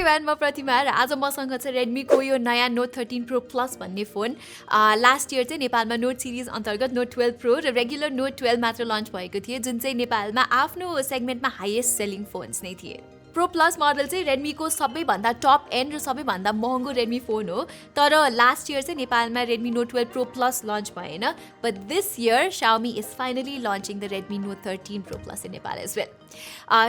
Everyone, म प्रतिमा र आज मसँग छ रेडमीको यो नयाँ नोट 13 प्रो प्लस भन्ने फोन। लास्ट इयर चाहिँ नेपालमा नोट सिरिज अन्तर्गत नोट 12 प्रो र रेगुलर नोट 12 मात्र लन्च भएको थियो, जुन चाहिँ नेपालमा आफ्नो सेगमेन्टमा हाइएस्ट सेलिङ फोन्स नै थिए। प्रो प्लस मोडल चाहिँ रेडमीको सबैभन्दा टप एन्ड र सबैभन्दा महँगो रेडमी फोन हो। तर लास्ट इयर चाहिँ नेपालमा Redmi Note 12 Pro Plus launch भएन, but this year Xiaomi is finally launching the Redmi Note 13 Pro Plus in Nepal as well.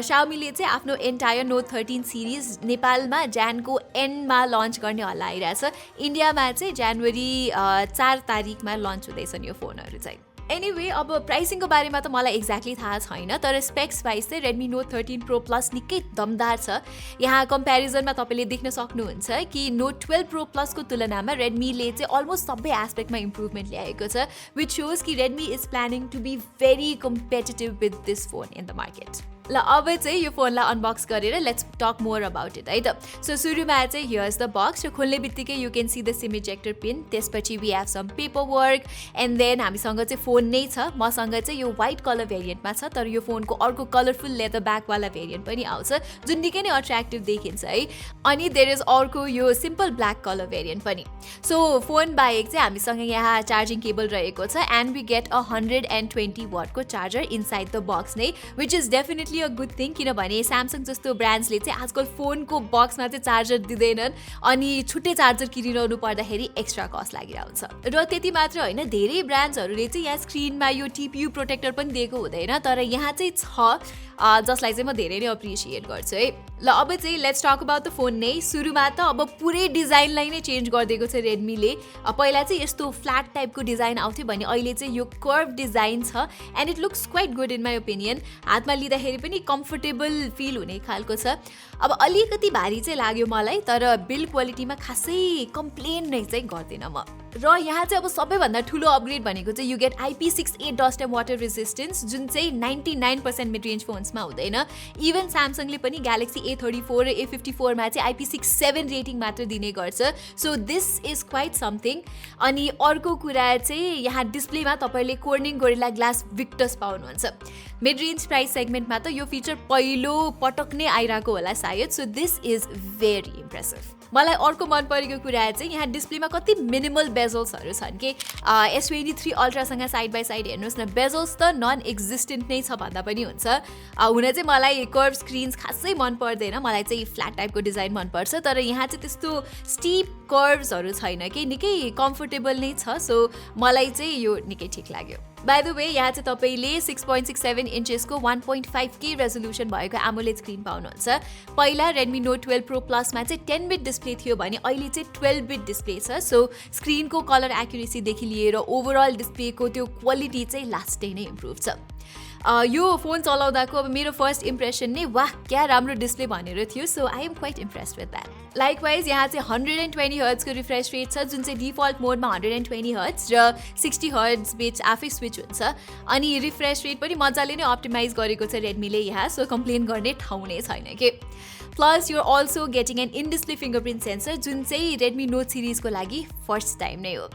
Xiaomiले चाहिँ आफ्नो एन्टायर नोट 13 सिरिज नेपालमा ज्यानको एन्डमा लन्च गर्ने हल्ला आइरहेछ। इन्डियामा चाहिँ जनवरी 4 तारिकमा लन्च हुँदैछन् यो फोनहरू चाहिँ। एनिवे, अब प्राइसिङको बारेमा त मलाई एक्ज्याक्टली थाहा छैन, तर स्पेक्स वाइज चाहिँ रेडमी नोट 13 प्रो प्लस निकै दमदार छ। यहाँ कम्पेरिजनमा तपाईँले देख्न सक्नुहुन्छ कि नोट 12 प्रो प्लसको तुलनामा रेडमीले चाहिँ अलमोस्ट सबै एस्पेक्टमा इम्प्रुभमेन्ट ल्याएको छ, विच सोज कि Redmi is planning to be very competitive with this phone in the market. ल अब चाहिँ यो फोनलाई अनबक्स गरेर let's talk more about it है त। सो सुरुमा चाहिँ हियर्स द बक्स, र खोल्ने बित्तिकै you can see the SIM ejector pin. त्यसपछि we have some paper work and then हामीसँग चाहिँ फोन नै छ। मसँग चाहिँ यो व्हाइट कलर भेरिएन्टमा छ, तर यो फोनको अर्को कलरफुल लेदर ब्याकवाला भेरिएन्ट पनि आउँछ, जुन निकै नै अट्र्याक्टिभ देखिन्छ है। अनि देयर इज अर्को यो सिम्पल ब्ल्याक कलर भेरिएन्ट पनि। सो फोन बाहेक चाहिँ हामीसँग यहाँ चार्जिङ केबल रहेको छ एन्ड वी गेट 120 वाटको चार्जर इनसाइड द बक्स नै, which is definitely a good thing, किनभने स्यामसङ जस्तो ब्रान्ड्सले चाहिँ आजकल फोनको बक्समा चाहिँ चार्जर दिँदैनन् अनि छुट्टै चार्जर किनिरहनु पर्दाखेरि एक्स्ट्रा कस्ट लागिरहन्छ। र त्यति मात्र होइन, धेरै ब्रान्ड्सहरूले चाहिँ यहाँ स्क्रिनमा यो टिपियु प्रोटेक्टर पनि दिएको हुँदैन, तर यहाँ चाहिँ छ, जसलाई चाहिँ म धेरै नै अप्रिसिएट गर्छु है। ल अब चाहिँ let's talk about the phone नै। सुरुमा त अब पुरै डिजाइनलाई नै चेन्ज गरिदिएको छ रेडमीले। पहिला चाहिँ यस्तो फ्ल्याट टाइपको डिजाइन आउँथ्यो भने अहिले चाहिँ यो कर्भ डिजाइन छ and it looks quite good in my opinion. हातमा लिँदाखेरि पनि कम्फर्टेबल फिल हुने खालको छ। अब अलिकति भारी चाहिँ लाग्यो मलाई, तर बिल्ड क्वालिटीमा खासै कम्प्लेन नै चाहिँ गर्दिनँ म। र यहाँ चाहिँ अब सबैभन्दा ठुलो अपग्रेड भनेको चाहिँ you get IP68 dust and water resistance, जुन चाहिँ 99% मिड रेन्ज फोन्समा हुँदैन। इभन स्यामसङले पनि ग्यालेक्सी A34 र A54 मा चाहिँ IP67 रेटिङ मात्र दिने गर्छ। So this is quite something. अनि अर्को कुरा चाहिँ यहाँ डिस्प्लेमा तपाईँले कोर्निङ गोरिल्ला ग्लास विक्टस पाउनुहुन्छ। मिड रेन्ज प्राइस सेगमेन्टमा त यो फिचर पहिलो पटक नै आइरहेको होला सायद। So this is very impressive. मलाई अर्को मन परेको कुरा चाहिँ यहाँ डिस्प्लेमा कति मिनिमल बेजल्सहरू छन् कि S23 अल्ट्रासँग साइड बाई साइड हेर्नुहोस् न, बेजल्स त नन एक्जिस्टेन्ट नै छ भन्दा पनि हुन्छ। हुन चाहिँ मलाई कर्भ स्क्रिन्स खासै मन पर्दैन, मलाई चाहिँ फ्ल्याट टाइपको डिजाइन मनपर्छ, तर यहाँ चाहिँ त्यस्तो स्टिप कर्भ्सहरू छैन कि, निकै कम्फर्टेबल नै छ। सो मलाई चाहिँ यो निकै ठिक लाग्यो। बाई द वे, यहाँ चाहिँ तपाईँले 6.67 इन्चेसको 1.5K रेजोल्युसन भएको AMOLED स्क्रिन पाउनुहुन्छ। पहिला रेडमी नोट 12 प्रो प्लसमा चाहिँ 10 बिट डिस्प्ले थियो भने अहिले चाहिँ 12 बिट डिस्प्ले छ। सो स्क्रिनको कलर एक्युरेसीदेखि लिएर ओभरअल डिस्प्लेको त्यो क्वालिटी चाहिँ लास्टै नै इम्प्रुभ छ। यो फोन चलाउँदाको अब मेरो फर्स्ट इम्प्रेसन नै वाह क्या राम्रो डिस्प्ले भनेर थियो। So I am quite impressed with that. Likewise यहाँ चाहिँ 120 हर्ट्जको रिफ्रेस रेट छ, जुन चाहिँ डिफल्ट मोडमा 120 हर्ट्ज र 60 हर्ट्ज बिच आफै स्विच हुन्छ। अनि रिफ्रेस रेट पनि मजाले नै अप्टिमाइज गरेको छ रेडमीले यहाँ, सो कम्प्लेन गर्ने ठाउँ नै छैन कि। Plus you are also getting an in display fingerprint sensor, जुन चाहिँ रेडमी नोट सिरिजको लागि फर्स्ट टाइम नै हो।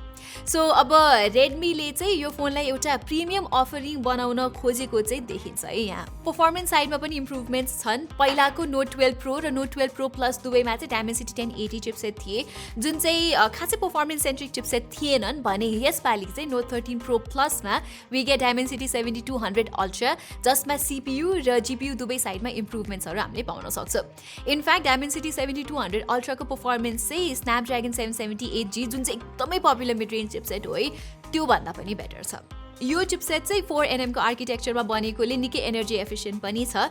सो अब रेडमीले चाहिँ यो फोनलाई एउटा प्रिमियम अफरिङ बनाउन खोजेको चाहिँ देखिन्छ है। यहाँ पर्फर्मेन्स साइडमा पनि इम्प्रुभमेन्ट्स छन्। पहिलाको नोट 12 प्रो र नोट 12 प्रो प्लस दुवैमा चाहिँ Dimensity 1080 चिपसेट थिए, जुन चाहिँ खासै पर्फर्मेन्स सेन्ट्रिक चिपसेट थिएनन् भने यसपालि चाहिँ नोट 13 प्रो प्लसमा वी गेट Dimensity 7200 अल्ट्रा, जसमा CPU र GPU दुवै साइडमा इम्प्रुभमेन्ट्सहरू हामीले पाउन सक्छौँ। इनफ्याक्ट Dimensity 7200 अल्ट्राको पर्फर्मेन्स चाहिँ स्न्यापड्रागन 778G, जुन चाहिँ एकदमै पपुलर मिड रेन्ज चिपसेट हो है, त्यो भन्दा पनि बेटर छ। यो चिपसेट चाहिँ 4nm को आर्किटेक्चरमा बनेकोले निकै एनर्जी एफिसियन्ट पनि छ।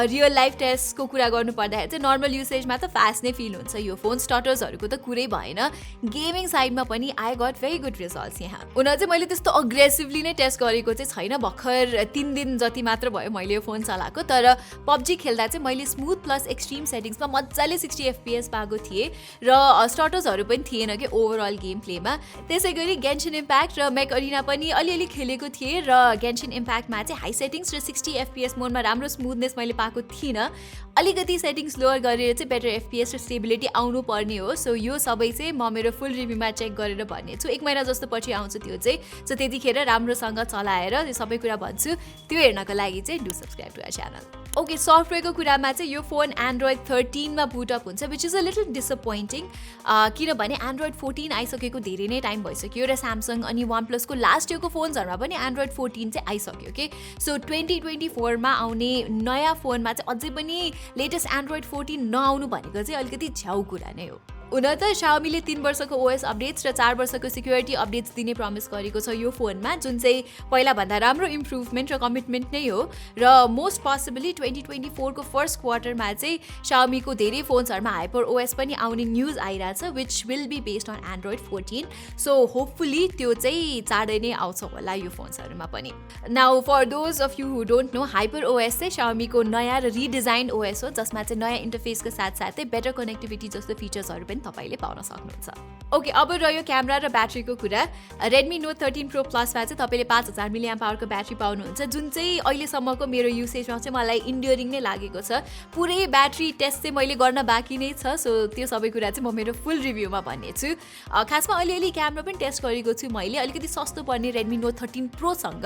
रियल लाइफ टेस्टको कुरा गर्नु पर्दाखेरि चाहिँ नर्मल युसेजमा त फास्ट नै फिल हुन्छ यो फोन, स्टटर्सहरूको त कुरै भएन। गेमिङ साइडमा पनि I got very good results यहाँ। उन चाहिँ मैले त्यस्तो अग्रेसिभली नै टेस्ट गरेको चाहिँ छैन, भर्खर 3 दिन जति मात्र भयो मैले यो फोन चलाएको, तर PUBG खेल्दा चाहिँ मैले स्मुथ प्लस एक्सट्रिम सेटिङ्समा मजाले 60 FPS पाएको थिएँ र स्टटर्सहरू पनि थिएन कि ओभरअल गेम प्लेमा। त्यसै गरी गेन्सन इम्प्याक्ट र मेक अरिना पनि अलिअलि खेलेको थिएँ र गेन्शिन इम्प्याक्टमा चाहिँ हाई सेटिङ्स र 60 FPS मोडमा राम्रो स्मुथनेस मैले पाएको थिइनँ। अलिकति सेटिङ्स लोअर गरेर चाहिँ बेटर FPS र स्टेबिलिटी आउनु पर्ने हो। सो यो सबै चाहिँ म मेरो फुल रिभ्यूमा चेक गरेर भन्नेछु। 1 महिना जस्तो पछि आउँछ त्यो चाहिँ। सो त्यतिखेर राम्रोसँग चलाएर त्यो सबै कुरा भन्छु। त्यो हेर्नको लागि चाहिँ do subscribe to our channel. Okay, सफ्टवेयरको कुरामा चाहिँ यो फोन एन्ड्रोइड 13 मा बुटअप हुन्छ, which is a little disappointing. किनभने एन्ड्रोइड 14 आइसकेको धेरै नै टाइम भइसक्यो र स्यामसङ अनि वान प्लसको लास्ट इयरको फोन्सहरूमा पनि एन्ड्रोइड 14 चाहिँ आइसक्यो के। सो 2024मा आउने नयाँ फोनमा चाहिँ अझै पनि लेटेस्ट एन्ड्रोइड 14 नआउनु भनेको चाहिँ अलिकति झ्याउ कुरा नै हो। हुन त Xiaomiले 3 वर्षको OS अपडेट्स र 4 वर्षको सिक्युरिटी अपडेट्स दिने प्रमिस गरेको छ यो फोनमा, जुन चाहिँ पहिलाभन्दा राम्रो इम्प्रुभमेन्ट र कमिटमेन्ट नै हो। र मोस्ट पोसिबली 2024को फर्स्ट क्वार्टरमा चाहिँ Xiaomiको धेरै फोन्सहरूमा हाइपर OS पनि आउने न्युज आइरहेछ, which will be based on Android 14। So hopefully त्यो चाहिँ चाँडै नै आउँछ होला यो फोन्सहरूमा पनि। Now for those of you who don't know, hyper OS चाहिँ Xiaomiको नयाँ र रिडिजाइन OS हो, जसमा चाहिँ नयाँ इन्टरफेसको साथसाथै बेटर कनेक्टिभिटी जस्तो फिचर्सहरू पनि तपाईले पाउन सक्नुहुन्छ। ओके, अब रह्यो क्यामेरा र ब्याट्रीको कुरा। Redmi Note 13 Pro Plusमा चाहिँ तपाईले 5000 mAhको ब्याट्री पाउनुहुन्छ, जुन चाहिँ अहिलेसम्मको मेरो युसेजमा चाहिँ मलाई इन्ड्युरिङ नै लागेको छ। पुरै ब्याट्री टेस्ट चाहिँ मैले गर्न बाँकी नै छ। सो त्यो सबै कुरा चाहिँ म मेरो फुल रिभ्यूमा भन्नेछु। खासमा अलिअलि क्यामेरा पनि टेस्ट गरेको छु मैले। अलिकति सस्तो पर्ने Redmi Note 13 Proसँग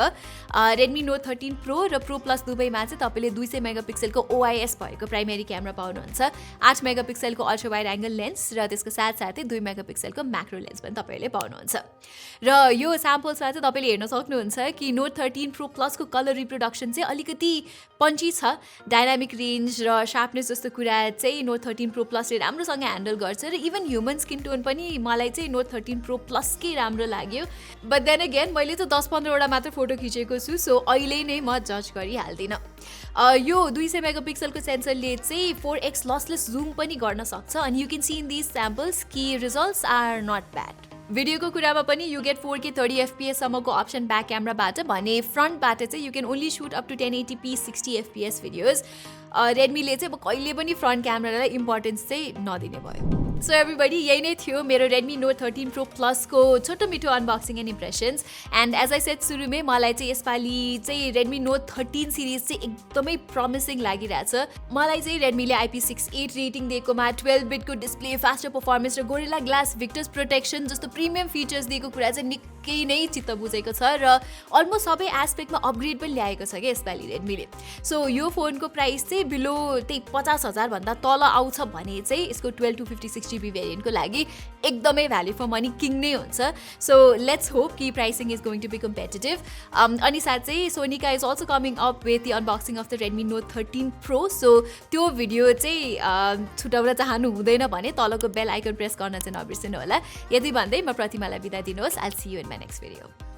Redmi Note 13 Pro र Pro Plus दुवैमा चाहिँ तपाईले 200 मेगापिक्सलको OIS भएको प्राइमेरी क्यामेरा पाउनुहुन्छ, 8 मेगापिक्सलको अल्ट्रा वाइड एङ्गल लेन्स र त्यसको साथसाथै 2 मेगापिक्सलको म्याक्रो लेन्स पनि तपाईले पाउनुहुन्छ। र यो स्याम्पल्समा चाहिँ तपाईले हेर्न सक्नुहुन्छ कि Note 13 Pro Plus को कलर रिप्रोडक्सन चाहिँ अलिकति पन्ची छ। डाइनामिक रेन्ज र शार्पनेस जस्तो कुरा चाहिँ Note 13 Pro Plus ले राम्रोसँग ह्यान्डल गर्छ र इभन ह्युमन स्किन टोन पनि मलाई चाहिँ Note 13 Pro Plus कै राम्रो लाग्यो। बट देन अगेन मैले चाहिँ 10-15 वटा मात्र फोटो खिचेको छु, सो अहिले नै म जज गरिहाल्दिनँ। यो 200 मेगापिक्सलको सेन्सरले चाहिँ 4x लसलेस जुम पनि गर्न सक्छ, अनि you can see in this samples कि रिजल्ट्स आर नट ब्याड। भिडियोको कुरामा पनि यु गेट 4K 30 FPS सम्मको अप्सन ब्याक क्यामेराबाट भने फ्रन्टबाट चाहिँ you can only shoot up to 1080p 60 FPS videos. रेडमीले चाहिँ कहिले पनि फ्रन्ट क्यामेरालाई इम्पोर्टेन्स चाहिँ नदिने भयो। सो एभ्रीबडी, यही नै थियो मेरो Redmi Note 13 Pro Plus को छोटो मिठो unboxing and impressions. And as I said सुरुमै, मलाई चाहिँ यसपालि चाहिँ Redmi Note 13 सिरिज चाहिँ एकदमै प्रमिसिङ लागिरहेछ। मलाई चाहिँ रेडमीले IP68 रेटिङ दिएकोमा 12 बिटको डिस्प्ले, फास्टर पर्फर्मेन्स र गोरिल्ला ग्लास भिक्टस प्रोटेक्सन जस्तो प्रिमियम फिचर्स दिएको कुरा चाहिँ निकै नै चित्त बुझेको छ र अलमोस्ट सबै एस्पेक्टमा अपग्रेड पनि ल्याएको छ क्या यसपालि रेडमीले। सो यो फोनको प्राइस चाहिँ बिलो त्यही 50,000 भन्दा तल आउँछ भने चाहिँ यसको 12 to 56GB भेरिएन्टको लागि एकदमै भ्याल्यु फर मनी किङ नै हुन्छ। सो लेट्स होप कि pricing is going to be competitive. अनि साथै Sonika is also coming up with the unboxing of the Redmi Note 13 Pro। सो त्यो भिडियो चाहिँ छुटाउन चाहनु हुँदैन भने तलको बेल आइकन प्रेस गर्न चाहिँ नबिर्सिनु होला। यति भन्दै म प्रतिमालाई बिदा दिनुहोस्। I'll see you in my next video.